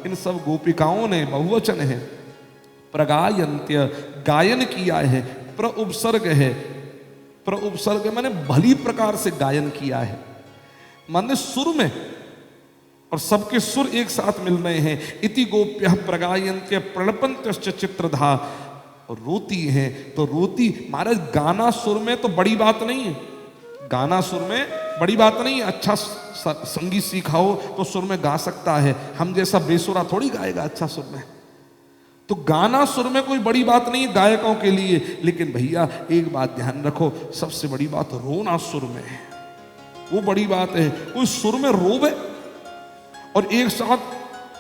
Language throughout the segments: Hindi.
इन सब गोपिकाओं ने बहुवचन है, प्रगायन्त्य गायन किया है, प्रउपसर्ग है, प्रउपसर्ग माने भली प्रकार से गायन किया है, माने सुर में, और सबके सुर एक साथ मिल रहे हैं। इति गोप्य प्रगायन्त्य प्रणपन्त्यश्च चित्रधा, रोती है तो रोती महाराज गाना सुर में तो बड़ी बात नहीं है, गाना सुर में बड़ी बात नहीं है। अच्छा संगीत सीखा हो तो सुर में गा सकता है, हम जैसा बेसुरा थोड़ी गाएगा अच्छा सुर में। तो गाना सुर में कोई बड़ी बात नहीं है गायकों के लिए, लेकिन भैया एक बात ध्यान रखो, सबसे बड़ी बात रोना सुर में है, वो बड़ी बात है। कोई सुर में रोवे और एक साथ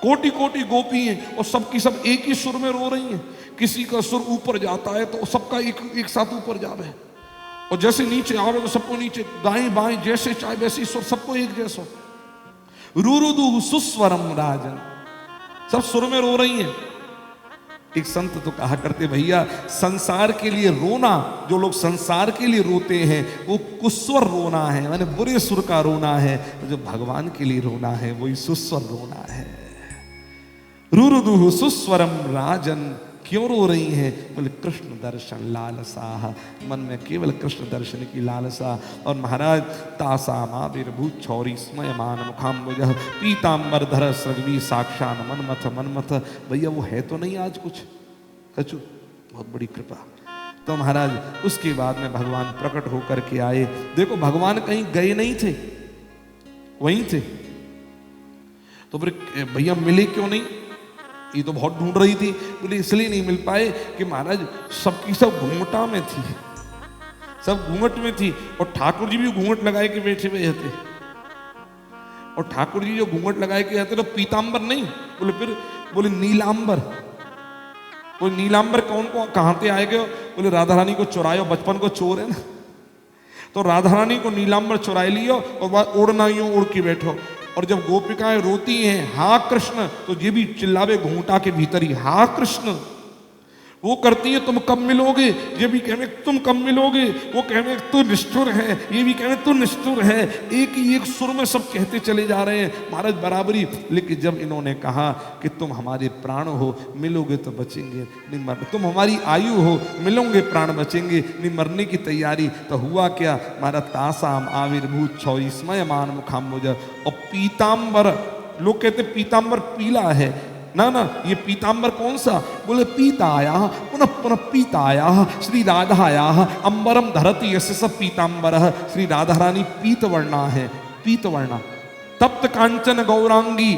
कोटि कोटि गोपी हैं और सबकी सब एक ही सुर में रो रही हैं, किसी का सुर ऊपर जाता है तो सबका एक साथ ऊपर जावे, और जैसे नीचे आवे तो सबको नीचे, दाएं बाएं जैसे चाहे वैसी सुर, सबको एक जैसा। रुरुदु सुस्वरम राजन, सब सुर में रो रही हैं। एक संत तो कहा करते भैया संसार के लिए रोना, जो लोग संसार के लिए रोते हैं वो कुस्वर रोना है, माने बुरे सुर का रोना है, जो भगवान के लिए रोना है वही सुस्वर रोना है। रुरुदु सुस्वरम राजन, क्यों रो रही हैं? बोले कृष्ण दर्शन लालसा, मन में केवल कृष्ण दर्शन की लालसा। और महाराज तासा माविर्भूत छौरी स्मयमान मुखाम्बुज पीताम्बर धर सगवी साक्षान मनमथ मनमथ। भैया वो है तो नहीं आज कुछ कछु, बहुत बड़ी कृपा। तो महाराज उसके बाद में भगवान प्रकट होकर के आए। देखो भगवान कहीं गए नहीं थे, वहीं थे। तो फिर भैया मिले क्यों नहीं? ये तो बहुत ढूंढ रही थी, बोले इसलिए नहीं मिल पाए कि महाराज सबकी सब घूंघटा में थी, सब घूंघट में थी, और ठाकुर जी भी घूंघट लगाए के बैठे हुए थे। और ठाकुर जी जो घूंघट लगाए के आते तो पीतांबर नहीं, बोले फिर बोले नीलांबर। बोले नीलांबर कौन को कहां से आए गए? बोले राधा रानी को चुरायो, बचपन को चोर है ना, तो राधा रानी को नीलांबर चुराई लियो और बाद ओढ़ना यूं उड़ के बैठो। और जब गोपिकाएं रोती हैं हा कृष्ण, तो ये भी चिल्लावे घूंघटा के भीतर ही हा कृष्ण। वो करती है तुम कब मिलोगे, ये भी कहने तुम कब मिलोगे, वो कहने तू निष्ठुर है, ये भी कहने तू निष्ठुर है। एक ही एक सुर में सब कहते चले जा रहे हैं महाराज बराबरी। लेकिन जब इन्होंने कहा कि तुम हमारे प्राण हो, मिलोगे तो बचेंगे नहीं मर, तुम हमारी आयु हो, मिलोगे प्राण बचेंगे नहीं मरने की तैयारी। तो हुआ क्या महाराज तासाम आविर्भूत छौरी स्मयमान मुखाम्बुज। और पीताम्बर, लोग कहते पीताम्बर पीला है, ना ना ये पीतांबर कौन सा? बोले पीताया पुनः पुनः पीताया श्री राधाया अंबरम धरती यस्य सब पीतांबर। श्री राधा रानी पीत वर्णा है, पीत वर्णा। तप्त कांचन गौरांगी,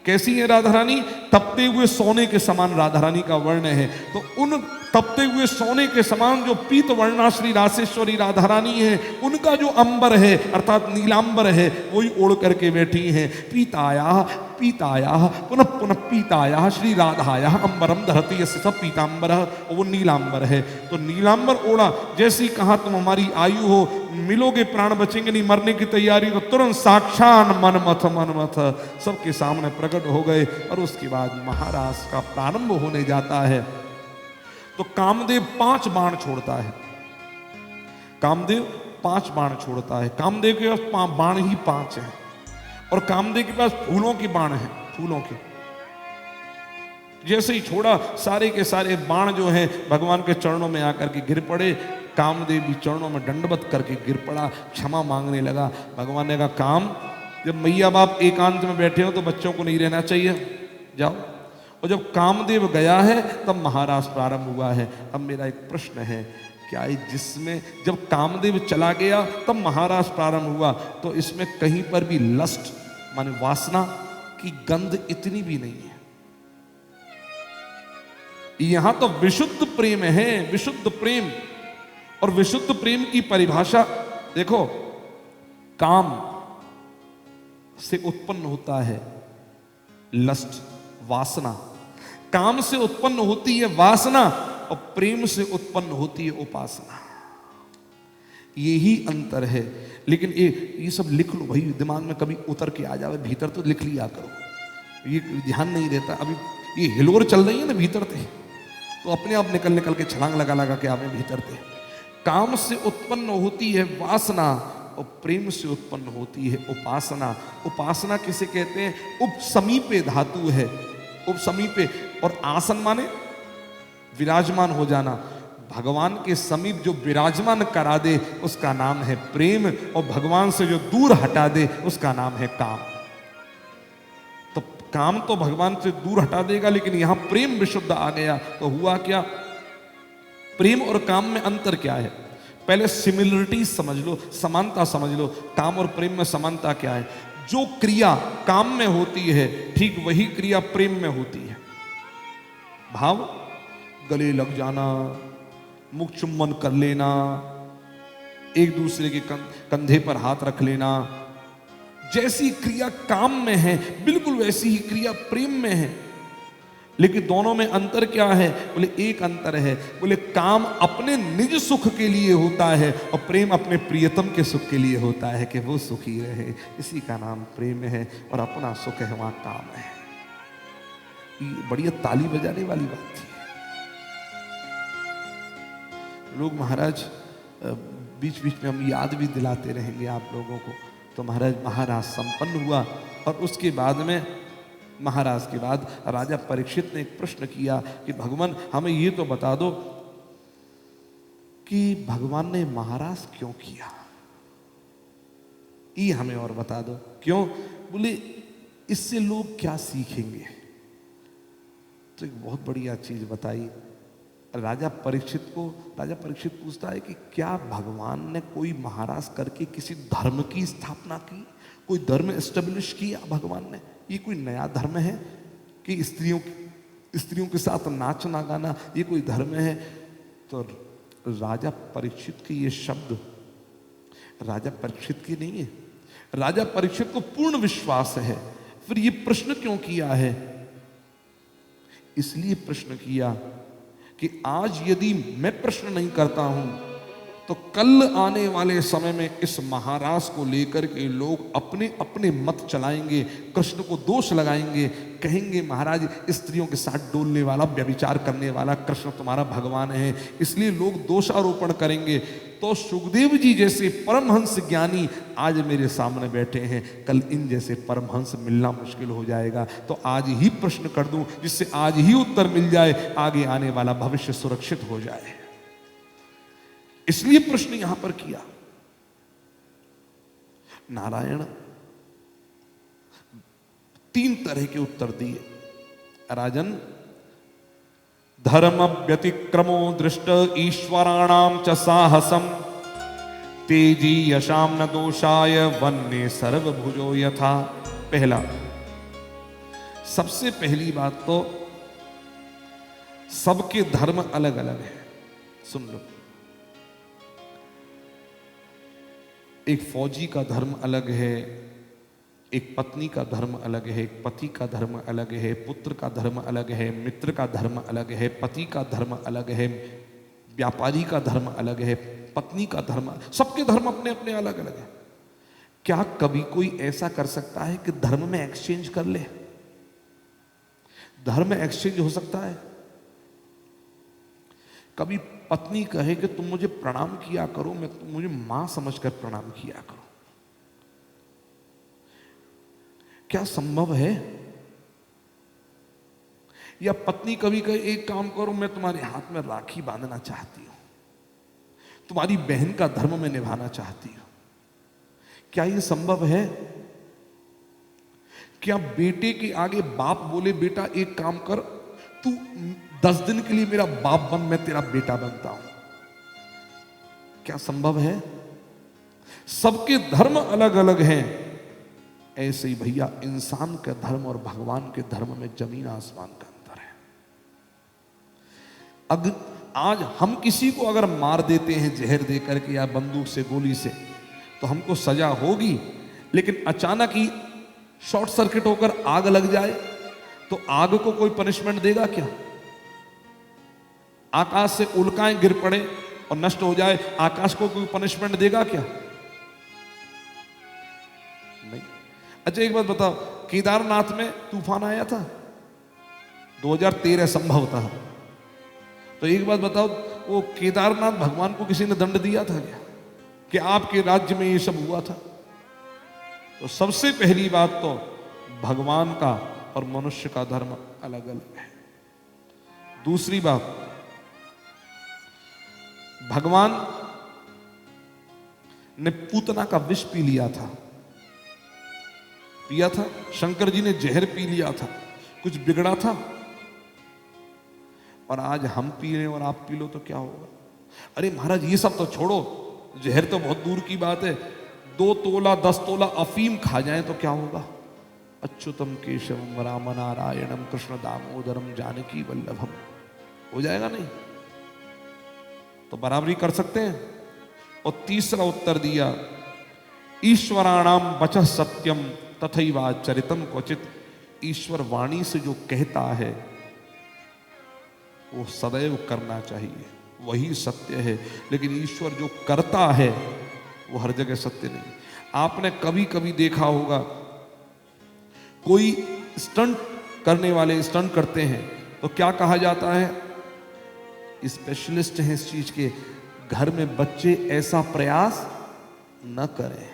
कैसी है राधा रानी? तपते हुए सोने के समान राधा रानी का वर्ण है। तो उन तपते हुए सोने के समान जो पीत वर्णा श्री रासेश्वरी राधा रानी है, उनका जो अंबर है अर्थात नीलांबर है, वही ओढ़ करके बैठी हैं। पीताया पीताया पुनः पुनः पीताया श्री राधाया अंबरम धरती यस्य सब पीतांबर, वो नीलांबर है। तो नीलांबर ओढ़ा, जैसे ही कहा तुम हमारी आयु हो, मिलोगे प्राण बचेंगे नहीं मरने की तैयारी, तो तुरंत साक्षान मनमथ मनमथ सबके सामने प्रकट हो गए। और उसके बाद महारास का प्रारंभ होने जाता है। तो कामदेव 5 बाण छोड़ता है, कामदेव 5 बाण छोड़ता है। कामदेव के पास बाण ही 5 हैं, और कामदेव के पास फूलों की बाण है, फूलों के। जैसे ही छोड़ा सारे के सारे बाण जो हैं भगवान के चरणों में आकर के गिर पड़े। कामदेव भी चरणों में दंडवत करके गिर पड़ा, क्षमा मांगने लगा। भगवान ने कहा काम, जब मैया बाप एकांत में बैठे हो तो बच्चों को नहीं रहना चाहिए, जाओ। और जब कामदेव गया है तब महारास प्रारंभ हुआ है। अब मेरा एक प्रश्न है, क्या जिसमें जब कामदेव चला गया तब महारास प्रारंभ हुआ, तो इसमें कहीं पर भी लस्ट माने वासना की गंध इतनी भी नहीं है। यहां तो विशुद्ध प्रेम है, विशुद्ध प्रेम। और विशुद्ध प्रेम की परिभाषा देखो, काम से उत्पन्न होता है लस्ट, वासना। काम से उत्पन्न होती है वासना, और प्रेम से उत्पन्न होती है उपासना। यही अंतर है। लेकिन ये सब लिख लो भाई, दिमाग में कभी उतर के आ जाए भीतर तो लिख लिया करो, ये ध्यान नहीं देता। अभी ये हिलोर चल रही है ना भीतर से, तो अपने आप निकल निकल के छलांग लगा लगा के आवे भीतर से। काम से उत्पन्न होती है वासना, और प्रेम से उत्पन्न होती है उपासना। उपासना किसे कहते हैं? उप समीपे धातु है, उपसमीपे, और आसन माने विराजमान हो जाना। भगवान के समीप जो विराजमान करा दे उसका नाम है प्रेम, और भगवान से जो दूर हटा दे उसका नाम है काम। तो काम तो भगवान से दूर हटा देगा, लेकिन यहां प्रेम विशुद्ध आ गया तो हुआ क्या? प्रेम और काम में अंतर क्या है? पहले सिमिलरिटी समझ लो, समानता समझ लो। काम और प्रेम में समानता क्या है? जो क्रिया काम में होती है ठीक वही क्रिया प्रेम में होती है। भाव, गले लग जाना, मुख चुम्बन कर लेना, एक दूसरे के कंधे पर हाथ रख लेना, जैसी क्रिया काम में है बिल्कुल वैसी ही क्रिया प्रेम में है। लेकिन दोनों में अंतर क्या है? बोले एक अंतर है, बोले काम अपने निज सुख के लिए होता है और प्रेम अपने प्रियतम के सुख के लिए होता है कि वो सुखी रहे। इसी का नाम प्रेम है, और अपना सुख है वहां काम है। ये बढ़िया ताली बजाने वाली बात थी। लोग महाराज बीच बीच में हम याद भी दिलाते रहेंगे आप लोगों को। तो महाराज संपन्न हुआ, और उसके बाद में महाराज के बाद राजा परीक्षित ने एक प्रश्न किया कि भगवान हमें ये तो बता दो कि भगवान ने महाराज क्यों किया, ये हमें और बता दो। क्यों? बोले इससे लोग क्या सीखेंगे। तो एक बहुत बढ़िया चीज बताई राजा परीक्षित पूछता है कि क्या भगवान ने कोई महाराज करके किसी धर्म की स्थापना की, कोई धर्म एस्टेब्लिश किया भगवान ने? ये कोई नया धर्म है कि स्त्रियों के साथ नाचना गाना ये कोई धर्म है? तो राजा परीक्षित के ये शब्द राजा परीक्षित के नहीं है, राजा परीक्षित को पूर्ण विश्वास है। फिर ये प्रश्न क्यों किया है? इसलिए प्रश्न किया कि आज यदि मैं प्रश्न नहीं करता हूं तो कल आने वाले समय में इस महाराज को लेकर के लोग अपने अपने मत चलाएंगे, कृष्ण को दोष लगाएंगे, कहेंगे महाराज स्त्रियों के साथ डोलने वाला, व्यभिचार करने वाला कृष्ण तुम्हारा भगवान है, इसलिए लोग दोषारोपण करेंगे। तो सुखदेव जी जैसे परमहंस ज्ञानी आज मेरे सामने बैठे हैं, कल इन जैसे परमहंस मिलना मुश्किल हो जाएगा। तो आज ही प्रश्न कर दूं जिससे आज ही उत्तर मिल जाए, आगे आने वाला भविष्य सुरक्षित हो जाए। इसलिए प्रश्न यहां पर किया। नारायण 3 तरह के उत्तर दिए। राजन, धर्म व्यतिक्रमो दृष्ट ईश्वराणाम च साहसम, तेजी यशाम न दोषाय वन्य सर्वभुजो यथा। पहला, सबसे पहली बात तो सबके धर्म अलग अलग है। सुन लो, एक फौजी का धर्म अलग है, एक पत्नी का धर्म अलग है, एक पति का धर्म अलग है, पुत्र का धर्म अलग है, मित्र का धर्म अलग है, पति का धर्म अलग है, व्यापारी का धर्म अलग है, पत्नी का धर्म, सबके धर्म अपने अपने अलग अलग है। क्या कभी कोई ऐसा कर सकता है कि धर्म में एक्सचेंज कर ले? धर्म में एक्सचेंज हो सकता है? कभी पत्नी कहे कि तुम मुझे प्रणाम किया करो, मैं तुम मुझे मां समझकर प्रणाम किया करो, क्या संभव है? या पत्नी कभी कहे एक काम करो, मैं तुम्हारे हाथ में राखी बांधना चाहती हूं, तुम्हारी बहन का धर्म में निभाना चाहती हूं, क्या यह संभव है? क्या बेटे के आगे बाप बोले बेटा एक काम कर, तू 10 दिन के लिए मेरा बाप बन, मैं तेरा बेटा बनता हूं, क्या संभव है? सबके धर्म अलग अलग हैं। ऐसे ही भैया इंसान के धर्म और भगवान के धर्म में जमीन आसमान का अंतर है। अगर आज हम किसी को अगर मार देते हैं जहर देकर के या बंदूक से, गोली से, तो हमको सजा होगी, लेकिन अचानक ही शॉर्ट सर्किट होकर आग लग जाए तो आग को कोई पनिशमेंट देगा क्या? आकाश से उल्काएं गिर पड़े और नष्ट हो जाए, आकाश को कोई पनिशमेंट देगा क्या? नहीं। अच्छा एक बात बताओ, केदारनाथ में तूफान आया था 2013 संभवतः, तो एक बात बताओ, वो केदारनाथ भगवान को किसी ने दंड दिया था क्या कि आपके राज्य में ये सब हुआ था? तो सबसे पहली बात तो भगवान का और मनुष्य का धर्म अलग अलग है। दूसरी बात, भगवान ने पूतना का विष पी लिया था, पिया था। शंकर जी ने जहर पी लिया था, कुछ बिगड़ा था? और आज हम पी रहे और आप पी लो तो क्या होगा? अरे महाराज ये सब तो छोड़ो, जहर तो बहुत दूर की बात है, 2 तोला 10 तोला अफीम खा जाए तो क्या होगा? अच्युतम केशवम राम नारायणम कृष्ण दामोदरम जानकी वल्लभम, हो जाएगा नहीं? तो बराबरी कर सकते हैं। और तीसरा उत्तर दिया, ईश्वराणाम वचः सत्यम तथैवाचरितम क्वचित, ईश्वर वाणी से जो कहता है वो सदैव करना चाहिए, वही सत्य है। लेकिन ईश्वर जो करता है वो हर जगह सत्य नहीं। आपने कभी कभी देखा होगा, कोई स्टंट करने वाले स्टंट करते हैं तो क्या कहा जाता है? स्पेशलिस्ट हैं इस चीज के, घर में बच्चे ऐसा प्रयास न करें।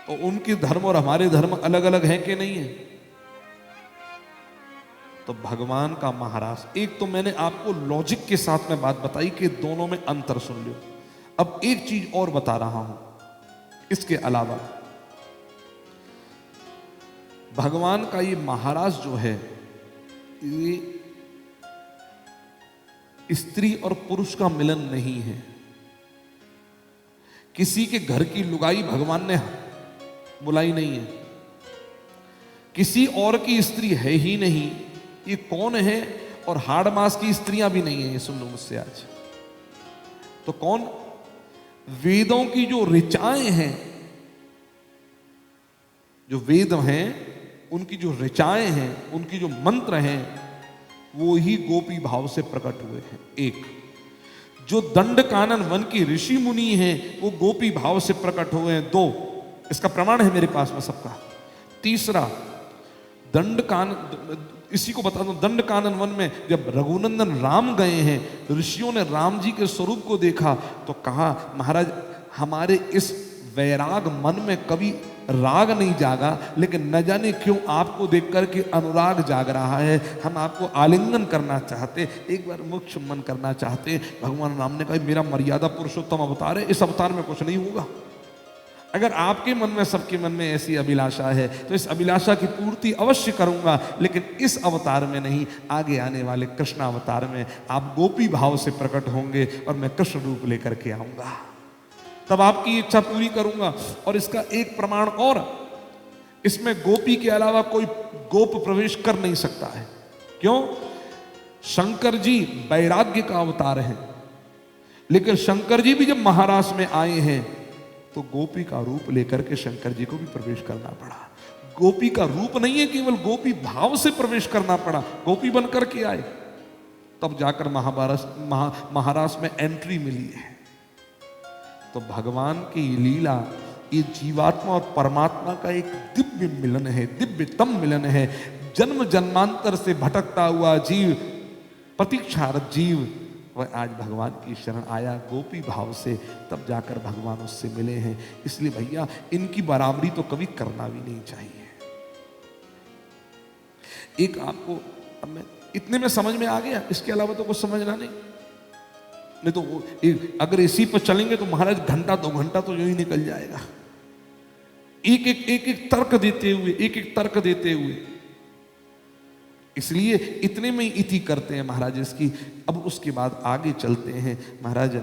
तो उनके धर्म और हमारे धर्म अलग अलग हैं कि नहीं है? तो भगवान का महाराज, एक तो मैंने आपको लॉजिक के साथ में बात बताई कि दोनों में अंतर सुन लो। अब एक चीज और बता रहा हूं इसके अलावा, भगवान का ये महाराज जो है, ये स्त्री और पुरुष का मिलन नहीं है। किसी के घर की लुगाई भगवान ने बुलाई नहीं है, किसी और की स्त्री है ही नहीं। ये कौन है? और हाड़ मास की स्त्रियां भी नहीं है, ये सुन लो मुझसे आज। तो कौन? वेदों की जो ऋचाएं हैं, जो वेद हैं उनकी जो ऋचाएं हैं, उनकी जो मंत्र हैं, वो ही गोपी भाव से प्रकट हुए हैं। एक जो दंड कानन वन की ऋषि मुनि हैं, वो गोपी भाव से प्रकट हुए हैं। 2 इसका प्रमाण है मेरे पास में सबका। तीसरा, दंड कानन, इसी को बता दूं, दंड कानन वन में जब रघुनंदन राम गए हैं, ऋषियों ने राम जी के स्वरूप को देखा तो कहा, महाराज हमारे इस वैराग मन में कभी राग नहीं जागा, लेकिन न जाने क्यों आपको देख करके अनुराग जाग रहा है। हम आपको आलिंगन करना चाहते, एक बार मुख चुम्बन करना चाहते। भगवान राम ने कहा, मेरा मर्यादा पुरुषोत्तम अवतार है, इस अवतार में कुछ नहीं होगा। अगर आपके मन में, सबके मन में ऐसी अभिलाषा है तो इस अभिलाषा की पूर्ति अवश्य करूंगा, लेकिन इस अवतार में नहीं, आगे आने वाले कृष्ण अवतार में आप गोपी भाव से प्रकट होंगे और मैं कृष्ण रूप लेकर के आऊंगा, तब आपकी इच्छा पूरी करूंगा। और इसका एक प्रमाण और, इसमें गोपी के अलावा कोई गोप प्रवेश कर नहीं सकता है। क्यों? शंकर जी वैराग्य का अवतार है, लेकिन शंकर जी भी जब महाराज में आए हैं तो गोपी का रूप लेकर के शंकर जी को भी प्रवेश करना पड़ा। गोपी का रूप नहीं है, केवल गोपी भाव से प्रवेश करना पड़ा। गोपी बनकर के आए, तब जाकर महाराज में एंट्री मिली है। तो भगवान की लीला, ये जीवात्मा और परमात्मा का एक दिव्य मिलन है, दिव्यतम मिलन है। जन्म जन्मांतर से भटकता हुआ जीव, प्रतीक्षारत जीव, वह आज भगवान की शरण आया गोपी भाव से, तब जाकर भगवान उससे मिले हैं। इसलिए भैया इनकी बराबरी तो कभी करना भी नहीं चाहिए। एक आपको, अब मैं इतने में समझ में आ गया, इसके अलावा तो कुछ समझना नहीं तो अगर इसी पर चलेंगे तो महाराज घंटा 2 घंटा तो यूं ही निकल जाएगा, एक तर्क देते हुए, एक तर्क देते हुए। इसलिए इतने में ही इति करते हैं महाराज इसकी। अब उसके बाद आगे चलते हैं महाराज।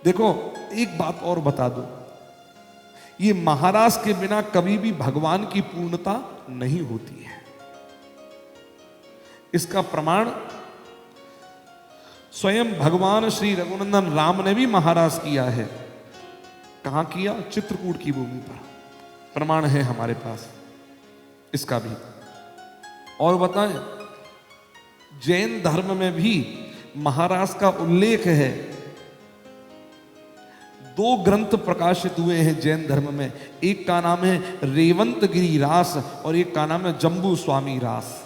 देखो एक बात और बता दो, ये महाराज के बिना कभी भी भगवान की पूर्णता नहीं होती है। इसका प्रमाण स्वयं भगवान श्री रघुनंदन राम ने भी महाराज किया है। कहां किया? चित्रकूट की भूमि पर। प्रमाण है हमारे पास इसका भी। और बताएं, जैन धर्म में भी महाराज का उल्लेख है। 2 ग्रंथ प्रकाशित हुए हैं जैन धर्म में, एक का नाम है रेवंत गिरी रास और एक का नाम है जम्बू स्वामी रास।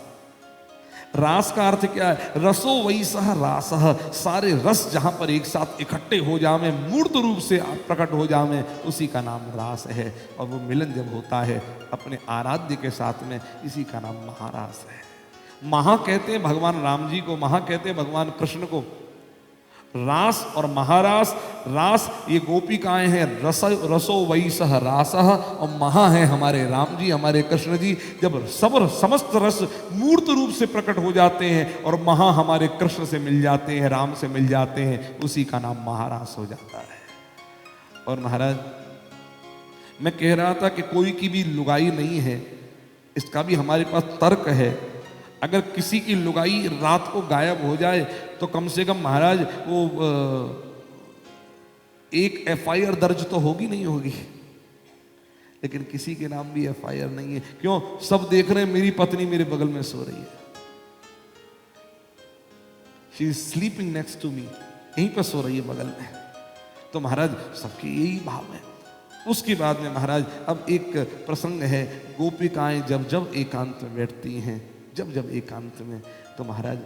रास का अर्थ क्या है? रसो वही सह रासः, सारे रस जहां पर एक साथ इकट्ठे हो जावे, मूर्त रूप से प्रकट हो जावे, उसी का नाम रास है। और वो मिलन जब होता है अपने आराध्य के साथ में, इसी का नाम महारास है। महा कहते हैं भगवान राम जी को, महा कहते हैं भगवान कृष्ण को। रास और महारास, रास ये गोपिकाएं हैं, रसो वही सह रासः, और महा है हमारे राम जी, हमारे कृष्ण जी। जब समस्त रस मूर्त रूप से प्रकट हो जाते हैं और महा हमारे कृष्ण से मिल जाते हैं, राम से मिल जाते हैं, उसी का नाम महारास हो जाता है। और महाराज मैं कह रहा था कि कोई की भी लुगाई नहीं है, इसका भी हमारे पास तर्क है। अगर किसी की लुगाई रात को गायब हो जाए तो कम से कम महाराज वो एक एफआईआर दर्ज तो होगी नहीं होगी, लेकिन किसी के नाम भी एफआईआर नहीं है। क्यों? सब देख रहे हैं मेरी पत्नी मेरे बगल में सो रही है, she is sleeping next to me, यहीं पर सो रही है बगल में। तो महाराज सबके यही भाव है। उसके बाद में महाराज अब एक प्रसंग है, गोपिकाएं जब जब एकांत में बैठती हैं, जब जब एकांत में, तो महाराज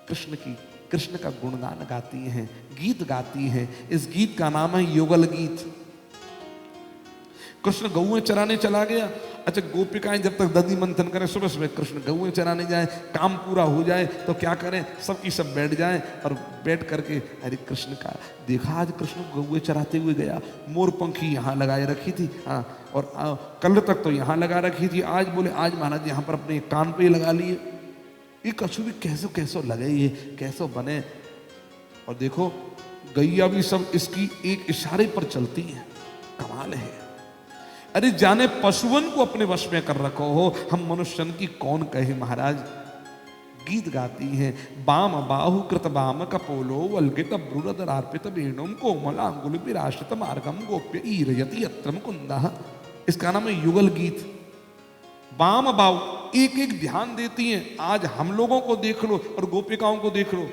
कृष्ण का गुणगान गाती हैं, गीत गाती हैं। इस गीत का नाम है युगल गीत। कृष्ण गौएं चराने चला गया। अच्छा, गोपिकाएं जब तक दधि मंथन करें, सुबह सुबह कृष्ण गौएं चराने जाए, काम पूरा हो जाए तो क्या करें, सबकी सब बैठ जाएं और बैठ करके अरे कृष्ण का देखा, आज कृष्ण गौएं चराते हुए गया, मोर पंखी यहाँ लगाए रखी थी, हाँ, और कल तक तो यहाँ लगा रखी थी, आज बोले आज महाराज यहाँ पर अपने कान पे लगा लिए। ये कछु भी कैसो कैसो लगे, ये कैसो बने। और देखो गैया भी सब इसकी एक इशारे पर चलती है, कमाल है। अरे जाने पशुओं को अपने वश में कर रखो हो, हम मनुष्यन की कौन कहे। महाराज गीत गाती हैं, बाम बाहु कृत बाम कपोलो वल्गित ब्रूरदरार्पित वेणुम कोमलांगुल विराशित मार्गम गोप्य ईरयति यत्र मुकुंदः। इसका नाम है युगल गीत। बाम बाहु, एक एक ध्यान देती हैं। आज हम लोगों को देख लो और गोपिकाओं को देख लो।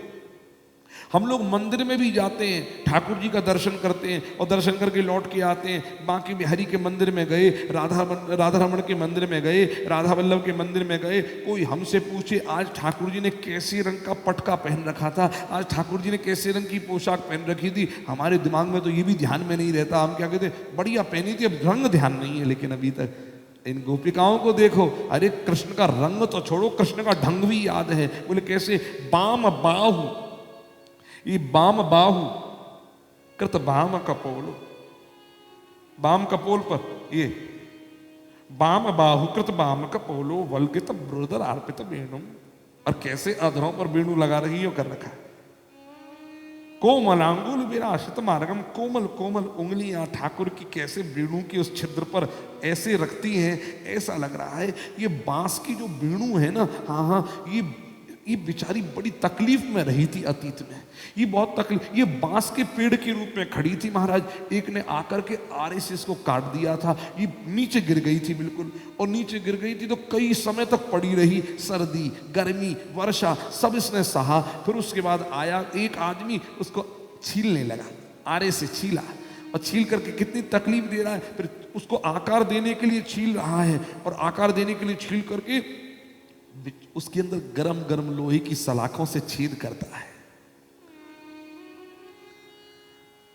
हम लोग मंदिर में भी जाते हैं, ठाकुर जी का दर्शन करते हैं और दर्शन करके लौट के आते हैं। बांके बिहारी के मंदिर में गए, राधा रमण के मंदिर में गए, राधा वल्लभ के मंदिर में गए। कोई हमसे पूछे आज ठाकुर जी ने कैसे रंग का पटका पहन रखा था, आज ठाकुर जी ने कैसे रंग की पोशाक पहन रखी थी, हमारे दिमाग में तो ये भी ध्यान में नहीं रहता। हम क्या कहते, बढ़िया पहनी थी, अब रंग ध्यान नहीं है। लेकिन अभी तक इन गोपिकाओं को देखो, अरे कृष्ण का रंग तो छोड़ो, कृष्ण का ढंग भी याद है। बोले कैसे, बाम बाहु, ये बाम बाहु कृत बाम कपोलो, बाम कपोल पर ये बाम बाहु कृत बाम कपोलो वल्गित ब्रूरदर अर्पित वेणुम। और कैसे अधरों पर वेणु लगा रही हो कर रखा है। कोमलांगुल विराशित मार्गम, कोमल कोमल उंगलियां ठाकुर की कैसे वेणु की उस छिद्र पर ऐसे रखती हैं, ऐसा लग रहा है ये बांस की जो वेणु है ना, हाँ हाँ, ये बेचारी बड़ी तकलीफ में रही थी अतीत में। ये बहुत तकलीफ, ये बांस के पेड़ के रूप में खड़ी थी महाराज। एक ने आकर के आरे से इसको काट दिया था, ये नीचे गिर गई थी बिल्कुल। और नीचे गिर गई थी तो कई समय तक पड़ी रही, सर्दी गर्मी वर्षा सब इसने सहा। फिर उसके बाद आया एक आदमी, उसको छीलने लगा, आरे से छीला और छील करके कितनी तकलीफ दे रहा है। फिर उसको आकार देने के लिए छील रहा है और आकार देने के लिए छील करके उसके अंदर गरम गरम लोहे की सलाखों से छेद करता है।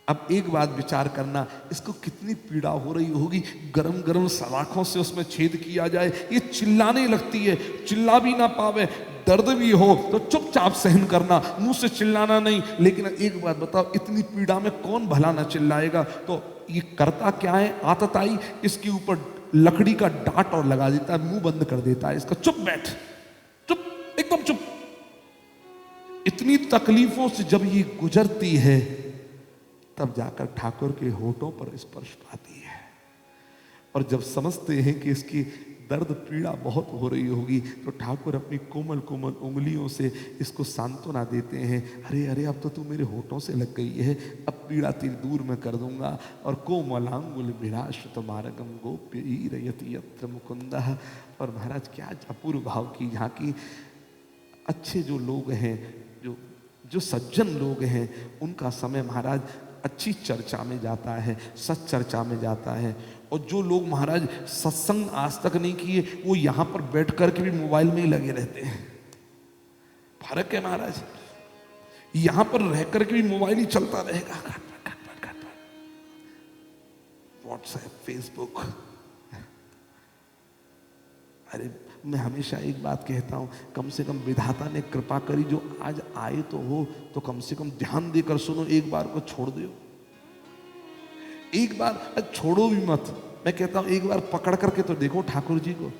अब एक बात विचार करना, इसको कितनी पीड़ा हो रही होगी, गरम गरम सलाखों से उसमें छेद किया जाए। ये चिल्लाने लगती है, चिल्ला भी ना पावे, दर्द भी हो तो चुपचाप सहन करना, मुंह से चिल्लाना नहीं। लेकिन एक बात बताओ, इतनी पीड़ा में कौन भला ना चिल्लाएगा। तो ये करता क्या है, आतताई इसके ऊपर लकड़ी का डांट और लगा देता है, मुंह बंद कर देता है इसका, चुप बैठ, चुप, एकदम चुप। इतनी तकलीफों से जब ये गुजरती है तब जाकर ठाकुर के होठों पर स्पर्श पाती है। और जब समझते हैं कि इसकी दर्द पीड़ा बहुत हो रही होगी तो ठाकुर अपनी कोमल कोमल उंगलियों से इसको सांत्वना देते हैं। अरे अरे, अब तो तू मेरे होठों से लग गई है, अब पीड़ा तेरी दूर मैं कर दूंगा। और कोमलांगुल विराशित मार्गम गोप्य ईरयति यत्र मुकुंदः। और महाराज क्या अपूर्व भाव की, यहाँ की अच्छे जो लोग हैं, जो सज्जन लोग हैं, उनका समय महाराज अच्छी चर्चा में जाता है, सच चर्चा में जाता है। और जो लोग महाराज सत्संग आज तक नहीं किए, वो यहाँ पर बैठ कर के भी मोबाइल में ही लगे रहते हैं। फर्क है महाराज। यहां पर रह करके भी मोबाइल ही चलता रहेगा, व्हाट्सएप, फेसबुक। अरे मैं हमेशा एक बात कहता हूं, कम से कम विधाता ने कृपा करी, जो आज आए तो हो तो कम से कम ध्यान देकर सुनो, एक बार को छोड़ दो, एक बार छोड़ो भी मत। मैं कहता हूं एक बार पकड़ करके तो देखो ठाकुर जी को,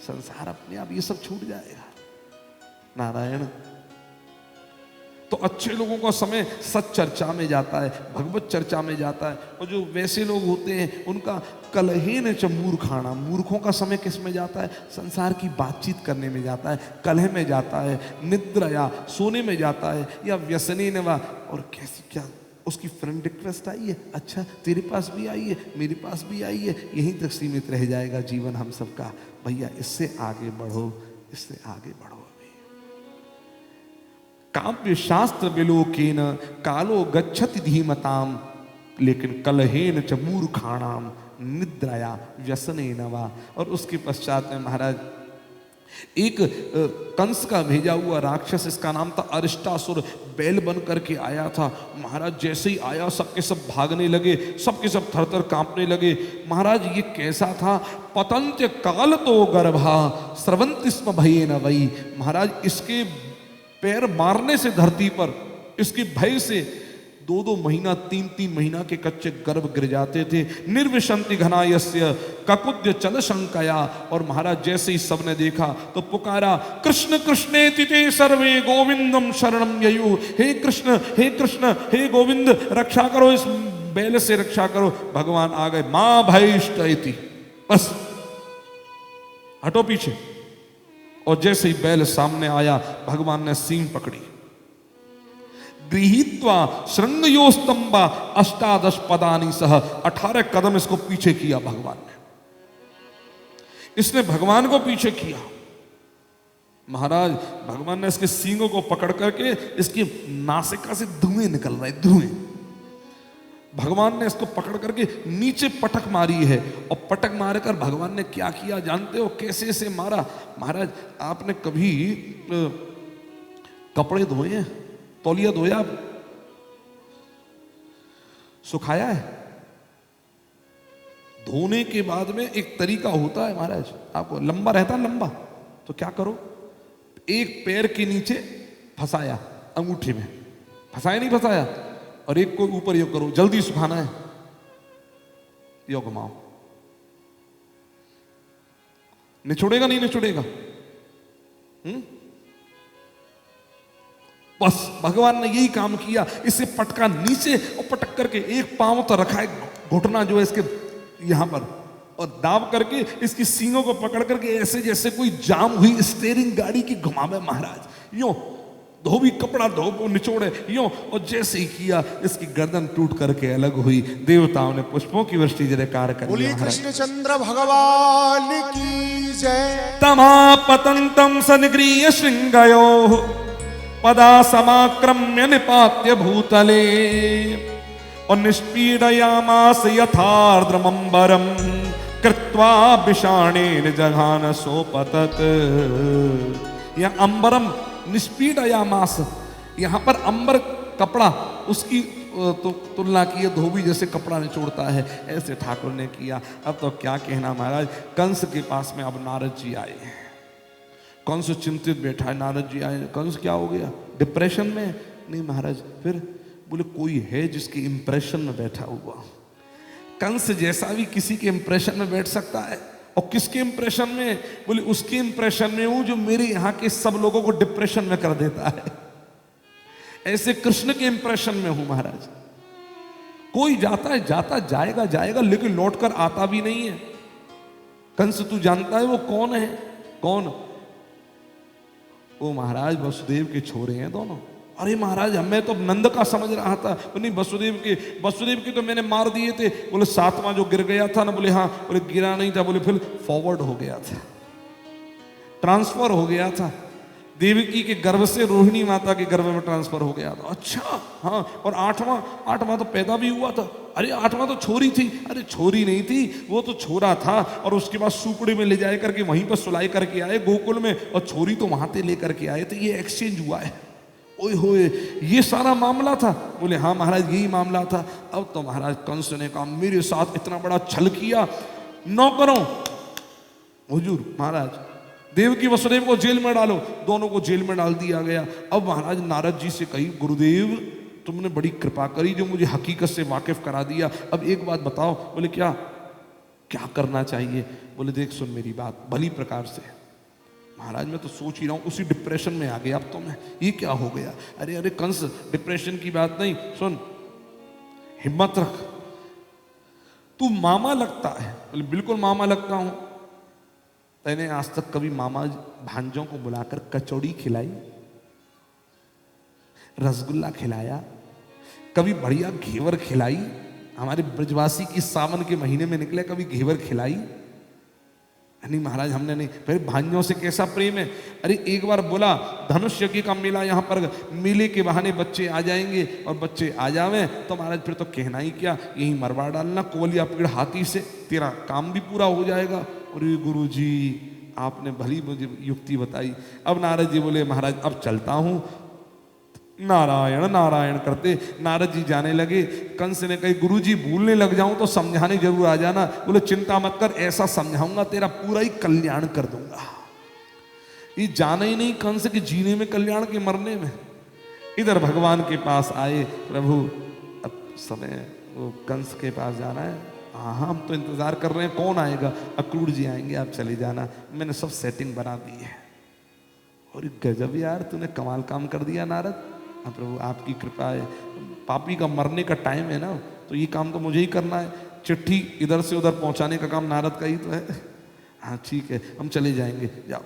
संसार अपने आप ये सब छूट जाएगा। नारायण। तो अच्छे लोगों का समय सच चर्चा में जाता है, भगवत चर्चा में जाता है, और जो वैसे लोग होते हैं उनका कलहेन च मूर्खाणा, मूर्खों का समय किस में जाता है? संसार की बातचीत करने में जाता है, कलह में जाता है, निद्रा या सोने में जाता है, या व्यसनी नवा। और कैसी क्या उसकी फ्रेंड रिक्वेस्ट आई है, अच्छा तेरे पास भी आई है, मेरे पास भी आई है, यहीं तक सीमित रह जाएगा जीवन हम सबका। भैया इससे आगे बढ़ो, इससे आगे बढ़ो। काव्य शास्त्र विलोकेन कालो गच्छति धीमताम, लेकिन कलहेन च मूर्खाणाम निद्राया व्यसनेन वा। और उसके पश्चात में महाराज एक कंस का भेजा हुआ राक्षस, इसका नाम था अरिष्टासुर, बैल बन करके आया था। महाराज जैसे ही आया सबके सब भागने लगे, सबके सब थरथर कांपने लगे। महाराज ये कैसा था? पतंत्य काल तो गर्भा स्रवंति स्म भयेन वै। महाराज इसके पैर मारने से धरती पर, इसके भय से 2-2 महीना 3-3 महीना के कच्चे गर्भ गिर जाते थे। निर्विशंति घनायस्य ककुद्य चल शंकया। और महाराज जैसे ही सबने देखा तो पुकारा, कृष्ण कृष्णेति ते सर्वे गोविंदम शरणम ययु। हे कृष्ण, हे कृष्ण, हे गोविंद, रक्षा करो, इस बैल से रक्षा करो। भगवान आ गए, मां भयष्टयति, बस हटो पीछे। और जैसे ही बैल सामने आया, भगवान ने सींग पकड़ी, गृहीत्वा श्रृंगयोस्तंबा अष्टादश पदानी सह, 18 कदम इसको पीछे किया भगवान ने। इसने भगवान को पीछे किया। महाराज भगवान ने इसके सींगों को पकड़ करके इसकी नासिका से धुएं निकल रहे, धुएं। भगवान ने इसको पकड़ करके नीचे पटक मारी है। और पटक मार कर भगवान ने क्या किया जानते हो? कैसे इसे मारा? महाराज आपने कभी कपड़े धोए हैं? तौलिया धोया, सुखाया है? धोने के बाद में एक तरीका होता है महाराज, आपको लंबा रहता है, लंबा, तो क्या करो, एक पैर के नीचे फंसाया, अंगूठे में फंसाया, नहीं फंसाया, और एक को ऊपर यो करो, जल्दी सुखाना है, यो घुमाओ। निचोड़ेगा नहीं निचोड़ेगा? बस भगवान ने यही काम किया, इसे पटका नीचे और पटक करके एक पांव तो रखा है, घुटना जो है इसके यहां पर, और दाब करके इसकी सींगों को पकड़ करके ऐसे जैसे कोई जाम हुई स्टीयरिंग गाड़ी की घुमावे महाराज। यूं धोबी कपड़ा धो निचोड़े यूं, और जैसे ही किया इसकी गर्दन टूट करके अलग हुई। देवताओं ने पुष्पों की वृष्टि जयकार कर दी। कृष्णचंद्र भगवान की जय। तमापतंतम सनिगृह्य श्रृंगयो पदा समाक्रम्य निपात्य भूतले, और निष्पीडयामास यथार्द्रमंबरम कृत्वा विषाणेन जघान सोपतत। यह अंबरम निष्पीडयामास, यहां पर अंबर कपड़ा, उसकी तो तुलना की है धोबी जैसे कपड़ा निचोड़ता है, ऐसे ठाकुर ने किया। अब तो क्या कहना महाराज। कंस के पास में अब नारद जी आए। कंस चिंतित बैठा है, नारद जी आए। कंस क्या हो गया? डिप्रेशन में? नहीं महाराज। फिर बोले कोई है जिसके इंप्रेशन में बैठा हुआ। कंस जैसा भी किसी के इंप्रेशन में बैठ सकता है। और किसके इंप्रेशन में? बोले उसके इंप्रेशन में हूं जो मेरे यहां के सब लोगों को डिप्रेशन में कर देता है। ऐसे कृष्ण के इंप्रेशन में हूं महाराज। कोई जाता है, जाता जाएगा जाएगा, लेकिन लौटकर आता भी नहीं है। कंस तू जानता है वो कौन है? कौन? वो महाराज वसुदेव के छोरे हैं दोनों। अरे महाराज मैं तो नंद का समझ रहा था। नहीं, वसुदेव के तो मैंने मार दिए थे। बोले 7वां जो गिर गया था ना? बोले हाँ। बोले गिरा नहीं था, बोले फिर फॉरवर्ड हो गया था, ट्रांसफर हो गया था। देवकी के गर्भ से रोहिणी माता के गर्भ में ट्रांसफर हो गया था। अच्छा हाँ, और आठवां तो पैदा भी हुआ था। अरे आठवां तो छोरी थी। अरे छोरी नहीं थी, वो तो छोरा था। और उसके बाद सुपड़े में ले जाए करके वहीं पर सुलाई करके आए गोकुल में, और छोरी तो वहां से लेकर के आए थे। ये एक्सचेंज हुआ है। ओए होए, ये सारा मामला था। बोले हाँ महाराज यही मामला था। अब तो महाराज कंस ने कहा मेरे साथ इतना बड़ा छल किया, नौकरों हुजूर महाराज देवकी वसुदेव को जेल में डालो। दोनों को जेल में डाल दिया गया। अब महाराज नारद जी से कही गुरुदेव तुमने बड़ी कृपा करी जो मुझे हकीकत से वाकिफ करा दिया। अब एक बात बताओ। बोले क्या क्या करना चाहिए? बोले देख सुन मेरी बात भली प्रकार से। महाराज मैं तो सोच ही रहा हूं, उसी डिप्रेशन में आ गया अब तो मैं, ये क्या हो गया? अरे अरे कंस डिप्रेशन की बात नहीं, सुन हिम्मत रख, तू मामा लगता है। बोले बिल्कुल मामा लगता हूं। तैने आज तक कभी मामा भांजों को बुलाकर कचौड़ी खिलाई, रसगुल्ला खिलाया, कभी बढ़िया घेवर खिलाई? हमारे ब्रजवासी की सावन के महीने में निकले कभी घेवर खिलाई? नहीं महाराज हमने नहीं। फिर भांजों से कैसा प्रेम है? अरे एक बार बोला धनुष यज्ञ का मेला यहाँ पर, मेले के बहाने बच्चे आ जाएंगे, और बच्चे आ जावे तो महाराज फिर तो कहना ही क्या, यही मरवा डालना कोलिया पेड़ हाथी से, तेरा काम भी पूरा हो जाएगा। अरे गुरु जी आपने भली मुझे युक्ति बताई। अब नारद जी बोले महाराज अब चलता हूं। नारायण नारायण करते नारद जी जाने लगे। कंस ने कही गुरु जी भूलने लग जाऊं तो समझाने जरूर आ जाना। बोले चिंता मत कर, ऐसा समझाऊंगा तेरा पूरा ही कल्याण कर दूंगा। ये जाना ही नहीं कंस के जीने में कल्याण के मरने में। इधर भगवान के पास आए, प्रभु अब समय वो कंस के पास जाना है। हाँ हम तो इंतजार कर रहे हैं, कौन आएगा? अक्रूर जी आएंगे, आप चले जाना, मैंने सब सेटिंग बना दी है। और गजब यार तूने कमाल काम कर दिया नारद। हाँ प्रभु आपकी कृपा है, पापी का मरने का टाइम है ना, तो ये काम तो मुझे ही करना है। चिट्ठी इधर से उधर पहुंचाने का काम नारद का ही तो है। हाँ ठीक है हम चले जाएंगे, जाओ।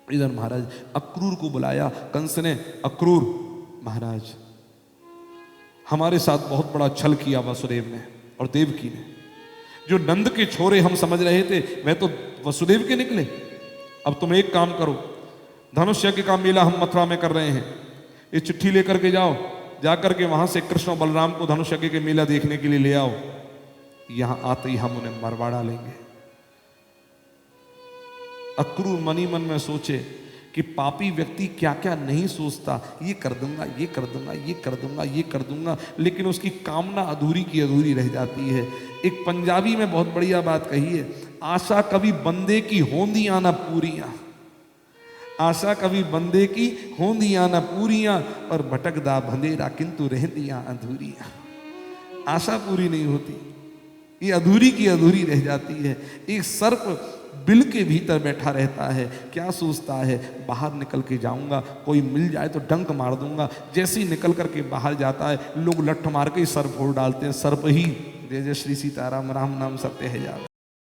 इधर महाराज अक्रूर को बुलाया कंस ने। अक्रूर महाराज हमारे साथ बहुत बड़ा छल किया वसुदेव ने और देवकी ने। जो नंद के छोरे हम समझ रहे थे वह तो वसुदेव के निकले। अब तुम एक काम करो, धनुष यज्ञ का मेला हम मथुरा में कर रहे हैं, ये चिट्ठी लेकर के जाओ, जाकर के वहां से कृष्ण और बलराम को धनुष यज्ञ के मेला देखने के लिए ले आओ। यहां आते ही हम उन्हें मरवा डालेंगे। अक्रूर मनी मन में सोचे कि पापी व्यक्ति क्या क्या नहीं सोचता, ये कर दूंगा, ये कर दूंगा, ये कर दूंगा, ये कर दूंगा, लेकिन उसकी कामना अधूरी की अधूरी रह जाती है। एक पंजाबी में बहुत बढ़िया बात कही है, आशा कभी बंदे की होंदियां ना पूरियां, आशा कभी बंदे की होंदियां ना पूरियां, और भटकदा बंदेरा किंतु रहंदियां अधूरियां। आशा पूरी नहीं होती, ये अधूरी की अधूरी रह जाती है। एक सर्प बिल के भीतर बैठा रहता है, क्या सोचता है बाहर निकल के जाऊंगा, कोई मिल जाए तो डंक मार दूंगा। जैसे ही निकल करके बाहर जाता है लोग लठ मार के ही सर्प फोड़ डालते हैं। सर्प ही जय जय श्री सीताराम राम नाम सत्य है जावे।